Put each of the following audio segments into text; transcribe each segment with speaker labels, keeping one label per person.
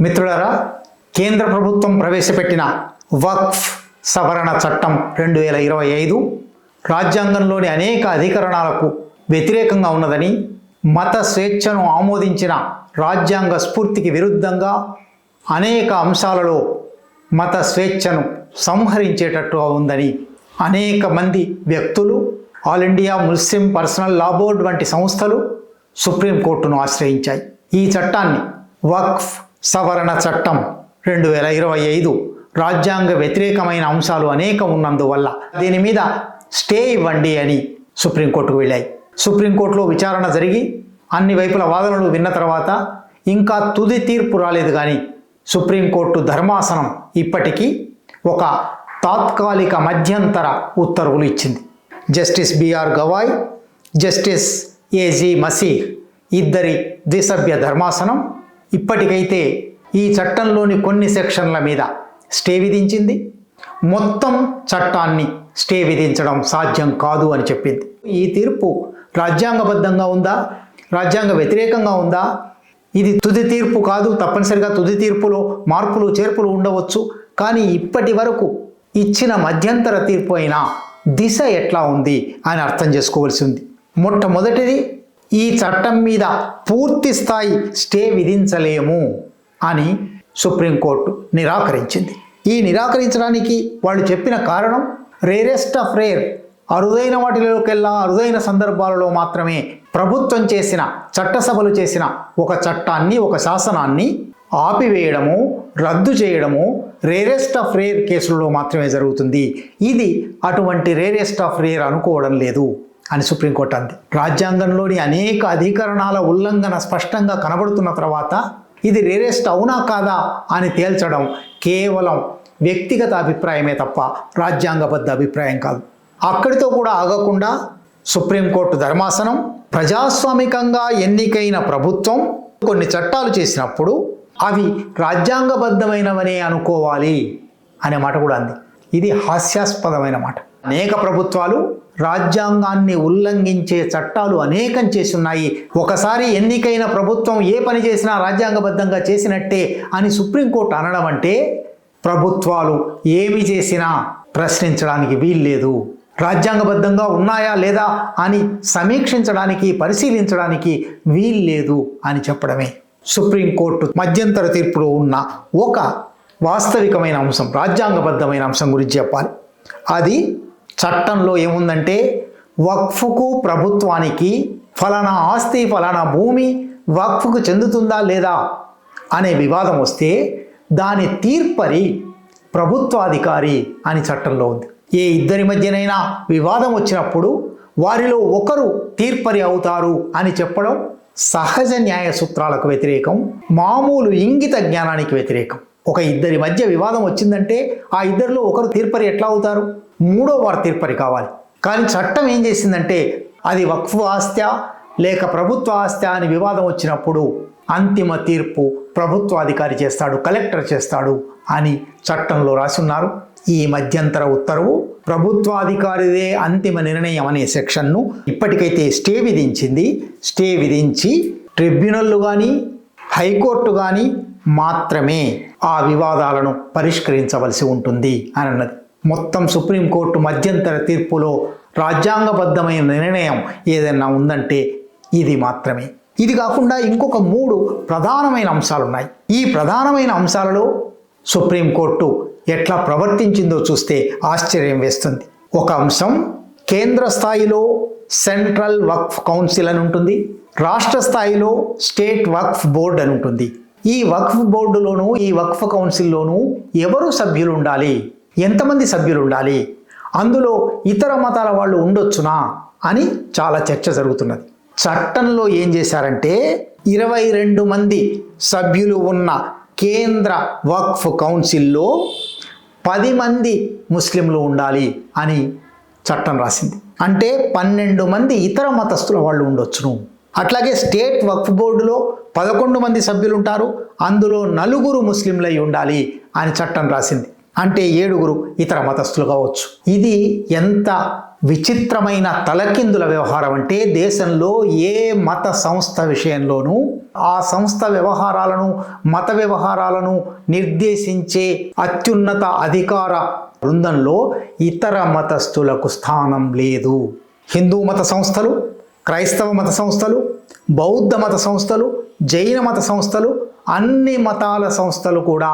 Speaker 1: మిత్రులారా, కేంద్ర ప్రభుత్వం ప్రవేశపెట్టిన వక్ఫ్ సవరణ చట్టం 2025 రాజ్యాంగంలోని అనేక అధికరణాలకు వ్యతిరేకంగా ఉన్నదని, మత స్వేచ్ఛను ఆమోదించిన రాజ్యాంగ స్ఫూర్తికి విరుద్ధంగా అనేక అంశాలలో మత స్వేచ్ఛను సంహరించేటట్టుగా ఉందని అనేక మంది వ్యక్తులు, ఆల్ ఇండియా ముస్లిం పర్సనల్ లా బోర్డ్ వంటి సంస్థలు సుప్రీంకోర్టును ఆశ్రయించాయి. ఈ చట్టాన్ని వక్ఫ్ సవరణ చట్టం 2025 రాజ్యాంగ వ్యతిరేకమైన అంశాలు అనేకం ఉన్నందువల్ల దీని మీద స్టే ఇవ్వండి అని సుప్రీంకోర్టుకు వెళ్ళాయి. సుప్రీంకోర్టులో విచారణ జరిగి అన్ని వైపుల వాదనలు విన్న తర్వాత ఇంకా తుది తీర్పు రాలేదు. కానీ సుప్రీంకోర్టు ధర్మాసనం ఇప్పటికీ ఒక తాత్కాలిక మధ్యంతర ఉత్తర్వులు ఇచ్చింది. Justice B R Gavai, justice A G Masih ఇద్దరి ద్విసభ్య ధర్మాసనం ఇప్పటికైతే ఈ చట్టంలోని కొన్ని సెక్షన్ల మీద స్టే విధించింది. మొత్తం చట్టాన్ని స్టే విధించడం సాధ్యం కాదు అని చెప్పింది. ఈ తీర్పు రాజ్యాంగబద్ధంగా ఉందా, రాజ్యాంగ వ్యతిరేకంగా ఉందా? ఇది తుది తీర్పు కాదు. తప్పనిసరిగా తుది తీర్పులో మార్పులు చేర్పులు ఉండవచ్చు. కానీ ఇప్పటి వరకు ఇచ్చిన మధ్యంతర తీర్పు అయినా దిశ ఎట్లా ఉంది అని అర్థం చేసుకోవాల్సి ఉంది. మొట్టమొదటిది, ఈ చట్టం మీద పూర్తి స్థాయి స్టే విధించలేము అని సుప్రీంకోర్టు నిరాకరించింది. ఈ నిరాకరించడానికి వాళ్ళు చెప్పిన కారణం రేరెస్ట్ ఆఫ్ రేర్, అరుదైన వాటిలోకెల్లా అరుదైన సందర్భాలలో మాత్రమే ప్రభుత్వం చేసిన, చట్టసభలు చేసిన ఒక చట్టాన్ని, ఒక శాసనాన్ని ఆపివేయడము, రద్దు చేయడము రేరెస్ట్ ఆఫ్ రేర్ కేసులలో మాత్రమే జరుగుతుంది. ఇది అటువంటి రేరెస్ట్ ఆఫ్ రేర్ అనుకోవడం లేదు అని సుప్రీంకోర్టు అంది. రాజ్యాంగంలోని అనేక అధికరణాల ఉల్లంఘన స్పష్టంగా కనబడుతున్న తర్వాత ఇది రేరెస్ట్ అవునా కాదా అని తేల్చడం కేవలం వ్యక్తిగత అభిప్రాయమే తప్ప రాజ్యాంగబద్ధ అభిప్రాయం కాదు. అక్కడితో కూడా ఆగకుండా సుప్రీంకోర్టు ధర్మాసనం ప్రజాస్వామికంగా ఎన్నికైన ప్రభుత్వం కొన్ని చట్టాలు చేసినప్పుడు అవి రాజ్యాంగబద్ధమైనవనే అనుకోవాలి అనే మాట కూడా అంది. ఇది హాస్యాస్పదమైన మాట. అనేక ప్రభుత్వాలు రాజ్యాంగాన్ని ఉల్లంఘించే చట్టాలు అనేకం చేసి ఉన్నాయి. ఒకసారి ఎన్నికైన ప్రభుత్వం ఏ పని చేసినా రాజ్యాంగబద్ధంగా చేసినట్టే అని సుప్రీంకోర్టు అనడం అంటే ప్రభుత్వాలు ఏమి చేసినా ప్రశ్నించడానికి వీల్లేదు, రాజ్యాంగబద్ధంగా ఉన్నాయా లేదా అని సమీక్షించడానికి, పరిశీలించడానికి వీల్లేదు అని చెప్పడమే. సుప్రీంకోర్టు మధ్యంతర తీర్పులో ఉన్న ఒక వాస్తవికమైన అంశం, రాజ్యాంగబద్ధమైన అంశం గురించి చెప్పాలి. అది చట్టంలో ఏముందంటే, వక్ఫ్కు ప్రభుత్వానికి ఫలానా ఆస్తి, ఫలానా భూమి వక్ఫ్కు చెందుతుందా లేదా అనే వివాదం వస్తే దాని తీర్పరి ప్రభుత్వాధికారి అని చట్టంలో ఉంది. ఏ ఇద్దరి మధ్యనైనా వివాదం వచ్చినప్పుడు వారిలో ఒకరు తీర్పరి అవుతారు అని చెప్పడం సహజ న్యాయ సూత్రాలకు వ్యతిరేకం, మామూలు ఇంగిత జ్ఞానానికి వ్యతిరేకం. ఒక ఇద్దరి మధ్య వివాదం వచ్చిందంటే ఆ ఇద్దరిలో ఒకరు తీర్పరి ఎట్లా అవుతారు? మూడో వారు తీర్పరి కావాలి. కానీ చట్టం ఏం చేసిందంటే, అది వక్ఫ్ ఆస్త్యా లేక ప్రభుత్వ ఆస్త్యా అని వివాదం వచ్చినప్పుడు అంతిమ తీర్పు ప్రభుత్వాధికారి చేస్తాడు, కలెక్టర్ చేస్తాడు అని చట్టంలో రాసి ఉన్నారు. ఈ మధ్యంతర ఉత్తర్వు ప్రభుత్వాధికారిదే అంతిమ నిర్ణయం అనే సెక్షన్ను ఇప్పటికైతే స్టే విధించింది. స్టే విధించి ట్రిబ్యునల్లు కానీ హైకోర్టు కానీ మాత్రమే ఆ వివాదాలను పరిష్కరించవలసి ఉంటుంది అని అన్నది. మొత్తం సుప్రీంకోర్టు మధ్యంతర తీర్పులో రాజ్యాంగబద్ధమైన నిర్ణయం ఏదైనా ఉందంటే ఇది మాత్రమే. ఇది కాకుండా ఇంకొక 3 ప్రధానమైన అంశాలు ఉన్నాయి. ఈ ప్రధానమైన అంశాలలో సుప్రీంకోర్టు ఎట్లా ప్రవర్తించిందో చూస్తే ఆశ్చర్యం వేస్తుంది. ఒక అంశం, కేంద్ర స్థాయిలో సెంట్రల్ వక్ఫ్ కౌన్సిల్ అని ఉంటుంది, రాష్ట్ర స్థాయిలో స్టేట్ వక్ఫ్ బోర్డ్ అని ఉంటుంది. ఈ వక్ఫ్ బోర్డులోనూ ఈ వక్ఫ్ కౌన్సిల్లోనూ ఎవరు సభ్యులు ఉండాలి, ఎంతమంది సభ్యులు ఉండాలి, అందులో ఇతర మతాల వాళ్ళు ఉండొచ్చునా అని చాలా చర్చ జరుగుతున్నది. చట్టంలో ఏం చేశారంటే 22 మంది సభ్యులు ఉన్న కేంద్ర వక్ఫ్ కౌన్సిల్లో 10 మంది ముస్లింలు ఉండాలి అని చట్టం రాసింది. అంటే 12 మంది ఇతర మతస్థుల వాళ్ళు ఉండొచ్చును. అట్లాగే స్టేట్ వక్ఫ్ బోర్డులో 11 మంది సభ్యులు ఉంటారు, అందులో 4 ముస్లింలై ఉండాలి అని చట్టం రాసింది. అంటే 7 ఇతర మతస్థులు కావచ్చు. ఇది ఎంత విచిత్రమైన తలకిందుల వ్యవహారం అంటే దేశంలో ఏ మత సంస్థ విషయంలోనూ ఆ సంస్థ వ్యవహారాలను మత వ్యవహారాలను నిర్దేశించే అత్యున్నత అధికార బృందంలో ఇతర మతస్థులకు స్థానం లేదు. హిందూ మత సంస్థలు, క్రైస్తవ మత సంస్థలు, బౌద్ధ మత సంస్థలు, జైన మత సంస్థలు, అన్ని మతాల సంస్థలు కూడా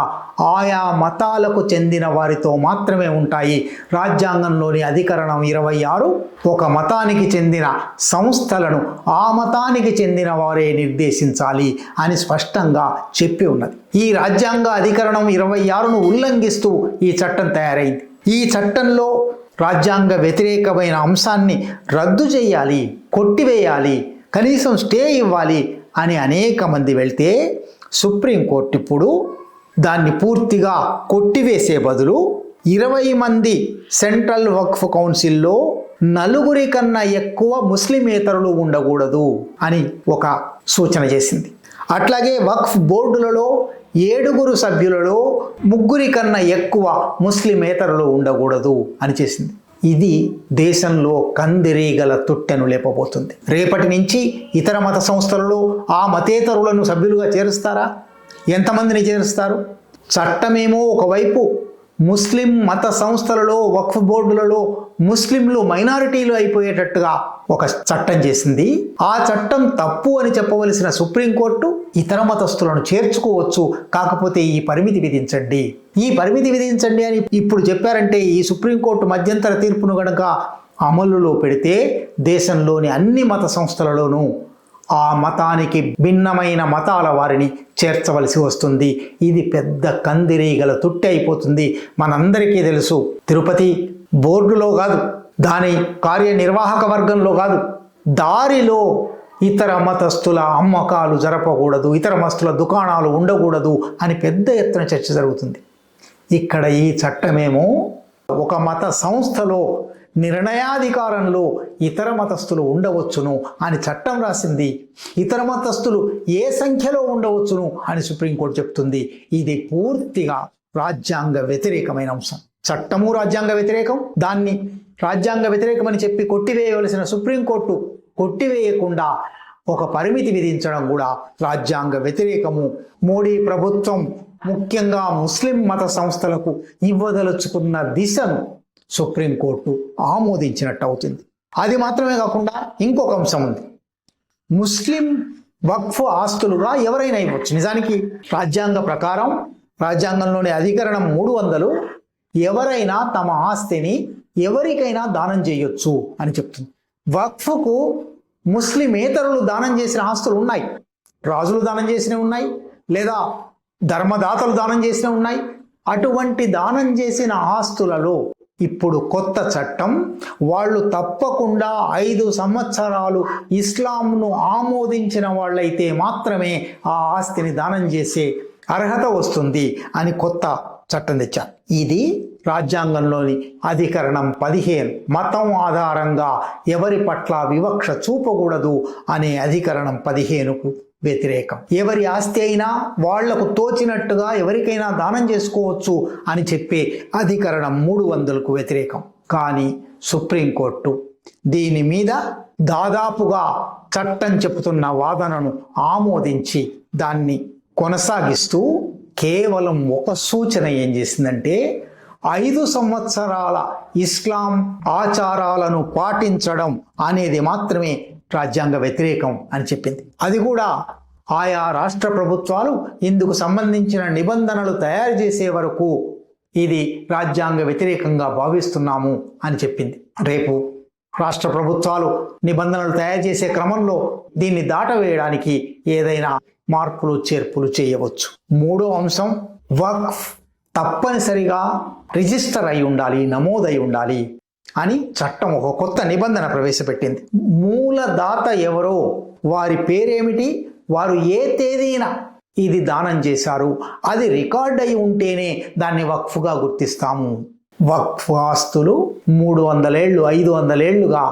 Speaker 1: ఆయా మతాలకు చెందిన వారితో మాత్రమే ఉంటాయి. రాజ్యాంగంలోని అధికరణం 26 ఒక మతానికి చెందిన సంస్థలను ఆ మతానికి చెందిన వారే నిర్దేశించాలి అని స్పష్టంగా చెప్పి ఉన్నది. ఈ రాజ్యాంగ అధికరణం 26ను ఉల్లంఘిస్తూ ఈ చట్టం తయారైంది. ఈ చట్టంలో రాజ్యాంగ వ్యతిరేకమైన అంశాన్ని రద్దు చేయాలి, కొట్టివేయాలి, కనీసం స్టే ఇవ్వాలి అని అనేక మంది వెళ్తే సుప్రీంకోర్టు ఇప్పుడు దాన్ని పూర్తిగా కొట్టివేసే బదులు 20 మంది సెంట్రల్ వక్ఫ్ కౌన్సిల్లో 4 కన్నా ఎక్కువ ముస్లిమేతరులు ఉండకూడదు అని ఒక సూచన చేసింది. అట్లాగే వక్ఫ్ బోర్డులలో 7 సభ్యులలో 3 కన్నా ఎక్కువ ముస్లిమేతరులు ఉండకూడదు అని చేసింది. ఇది దేశంలో కందిరీగల తుట్టెను లేపబోతుంది. రేపటి నుంచి ఇతర మత సంస్థలలో ఆ మతేతరులను సభ్యులుగా చేరుస్తారా? ఎంతమందిని చేరుస్తారు? చట్టమేమో ఒకవైపు ముస్లిం మత సంస్థలలో వక్ఫ్ బోర్డులలో ముస్లింలు మైనారిటీలు అయిపోయేటట్టుగా ఒక చట్టం చేసింది. ఆ చట్టం తప్పు అని చెప్పవలసిన సుప్రీంకోర్టు ఇతర మతస్థులను చేర్చుకోవచ్చు, కాకపోతే ఈ పరిమితి విధించండి అని ఇప్పుడు చెప్పారంటే ఈ సుప్రీంకోర్టు మధ్యంతర తీర్పును గనక అమలులో పెడితే దేశంలోని అన్ని మత సంస్థలలోనూ ఆ మతానికి భిన్నమైన మతాల వారిని చేర్చవలసి వస్తుంది. ఇది పెద్ద కందిరీగల తుట్టి అయిపోతుంది. మనందరికీ తెలుసు, తిరుపతి బోర్డులో కాదు, దాని కార్యనిర్వాహక వర్గంలో కాదు, దారిలో ఇతర మతస్థుల అమ్మకాలు జరపకూడదు, ఇతర మతస్థుల దుకాణాలు ఉండకూడదు అని పెద్ద ఎత్తున చర్చ జరుగుతుంది. ఇక్కడ ఈ చట్టమేమో ఒక మత సంస్థలో నిర్ణయాధికారంలో ఇతర మతస్థులు ఉండవచ్చును అని చట్టం రాసింది. ఇతర మతస్థులు ఏ సంఖ్యలో ఉండవచ్చును అని సుప్రీంకోర్టు చెప్తుంది. ఇది పూర్తిగా రాజ్యాంగ వ్యతిరేకమైన అంశం. చట్టము రాజ్యాంగ వ్యతిరేకం, దాన్ని రాజ్యాంగ వ్యతిరేకమని చెప్పి కొట్టివేయవలసిన సుప్రీంకోర్టు కొట్టివేయకుండా ఒక పరిమితి విధించడం కూడా రాజ్యాంగ వ్యతిరేకము. మోడీ ప్రభుత్వం ముఖ్యంగా ముస్లిం మత సంస్థలకు ఇవ్వదలుచుకున్న దిశను సుప్రీంకోర్టు ఆమోదించినట్టు అవుతుంది. అది మాత్రమే కాకుండా ఇంకొక అంశం ఉంది. ముస్లిం వక్ఫ్ ఆస్తులుగా ఎవరైనా ఇవ్వచ్చు. నిజానికి రాజ్యాంగ ప్రకారం రాజ్యాంగంలోని అధికరణం 300 ఎవరైనా తమ ఆస్తిని ఎవరికైనా దానం చేయొచ్చు అని చెప్తుంది. వక్ఫ్కు ముస్లిమేతరులు దానం చేసిన ఆస్తులు ఉన్నాయి. రాజులు దానం చేసినవి ఉన్నాయి, లేదా ధర్మదాతలు దానం చేసినవి ఉన్నాయి. అటువంటి దానం చేసిన ఆస్తులలో ఇప్పుడు కొత్త చట్టం వాళ్ళు తప్పకుండా 5 సంవత్సరాలు ఇస్లాంను ఆమోదించిన వాళ్ళైతే మాత్రమే ఆ ఆస్తిని దానం చేసే అర్హత వస్తుంది అని కొత్త చట్టం తెచ్చారు. ఇది రాజ్యాంగంలోని అధికరణం 15 మతం ఆధారంగా ఎవరి పట్ల వివక్ష చూపకూడదు అనే అధికరణం 15కు వ్యతిరేకం. ఎవరి ఆస్తి అయినా వాళ్లకు తోచినట్టుగా ఎవరికైనా దానం చేసుకోవచ్చు అని చెప్పే అధికరణం 300కు వ్యతిరేకం. కానీ సుప్రీంకోర్టు దీని మీద దాదాపుగా చట్టం చెబుతున్న వాదనను ఆమోదించి దాన్ని కొనసాగిస్తూ కేవలం ఒక సూచన ఏం చేసిందంటే 5 సంవత్సరాల ఇస్లాం ఆచారాలను పాటించడం అనేది మాత్రమే రాజ్యాంగ వ్యతిరేకం అని చెప్పింది. అది కూడా ఆయా రాష్ట్ర ప్రభుత్వాలు ఇందుకు సంబంధించిన నిబంధనలు తయారు చేసే వరకు ఇది రాజ్యాంగ వ్యతిరేకంగా భావిస్తున్నాము అని చెప్పింది. రేపు రాష్ట్ర ప్రభుత్వాలు నిబంధనలు తయారు చేసే క్రమంలో దీన్ని దాటవేయడానికి ఏదైనా మార్పులు చేర్పులు చేయవచ్చు. 3వ అంశం, వక్ఫ్ తప్పనిసరిగా రిజిస్టర్ అయి ఉండాలి, నమోదై ఉండాలి అని చట్టం ఒక కొత్త నిబంధన ప్రవేశపెట్టింది. మూలదాత ఎవరో, వారి పేరేమిటి, వారు ఏ తేదీన ఇది దానం చేశారు, అది రికార్డ్ అయి ఉంటేనే దాన్ని వక్ఫ్గా గుర్తిస్తాము. వక్ఫ్ ఆస్తులు 300 ఏళ్ళు 500 ఏళ్లుగా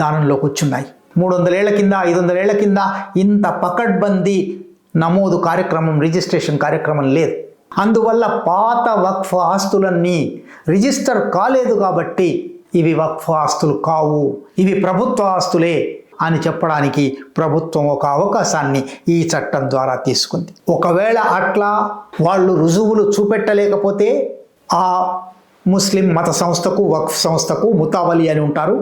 Speaker 1: దానంలోకి వచ్చున్నాయి. 300 ఏళ్ల కింద 500 ఏళ్ల కింద ఇంత పకడ్బందీ నమోదు కార్యక్రమం, రిజిస్ట్రేషన్ కార్యక్రమం లేదు. అందువల్ల పాత వక్ఫ్ ఆస్తులన్నీ రిజిస్టర్ కాలేదు కాబట్టి ఇవి వక్ఫ్ ఆస్తులు కావు, ఇవి ప్రభుత్వ ఆస్తులే అని చెప్పడానికి ప్రభుత్వం ఒక అవకాశాన్ని ఈ చట్టం ద్వారా తీసుకుంది. ఒకవేళ అట్లా వాళ్ళు రుజువులు చూపెట్టలేకపోతే ఆ ముస్లిం మత సంస్థకు, వక్ఫ్ సంస్థకు ముతావలి అని ఉంటారు,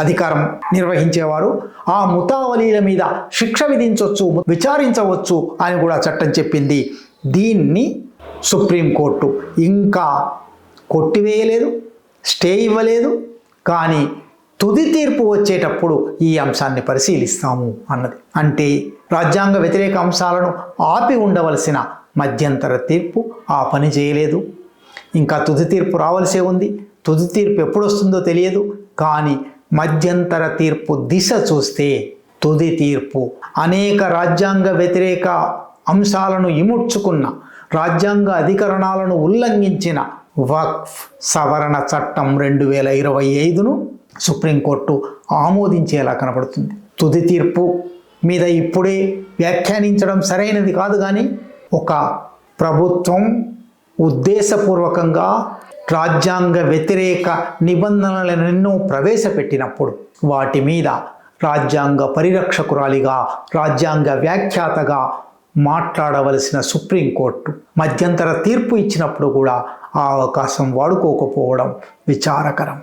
Speaker 1: అధికారం నిర్వహించేవారు, ఆ ముతావలీల మీద శిక్ష విధించవచ్చు, విచారించవచ్చు అని కూడా చట్టం చెప్పింది. దీన్ని సుప్రీంకోర్టు ఇంకా కొట్టివేయలేదు, స్టే ఇవ్వలేదు, కానీ తుది తీర్పు వచ్చేటప్పుడు ఈ అంశాన్ని పరిశీలిస్తాము అన్నది. అంటే రాజ్యాంగ వ్యతిరేక అంశాలను ఆపి ఉండవలసిన మధ్యంతర తీర్పు ఆ పని చేయలేదు. ఇంకా తుది తీర్పు రావాల్సే ఉంది. తుది తీర్పు ఎప్పుడు వస్తుందో తెలియదు, కానీ మధ్యంతర తీర్పు దిశ చూస్తే తుది తీర్పు అనేక రాజ్యాంగ వ్యతిరేక అంశాలను ఇముడ్చుకున్న, రాజ్యాంగ అధికరణాలను ఉల్లంఘించిన వక్ఫ్ సవరణ చట్టం 2025ను సుప్రీంకోర్టు ఆమోదించేలా కనబడుతుంది. తుది తీర్పు మీద ఇప్పుడే వ్యాఖ్యానించడం సరైనది కాదు, కానీ ఒక ప్రభుత్వం ఉద్దేశపూర్వకంగా రాజ్యాంగ వ్యతిరేక నిబంధనలను ఎన్నో ప్రవేశపెట్టినప్పుడు వాటి మీద రాజ్యాంగ పరిరక్షకురాలిగా, రాజ్యాంగ వ్యాఖ్యాతగా మాట్లాడవలసిన సుప్రీంకోర్టు మధ్యంతర తీర్పు ఇచ్చినప్పుడు కూడా ఆ అవకాశం వాడుకోకపోవడం విచారకరం.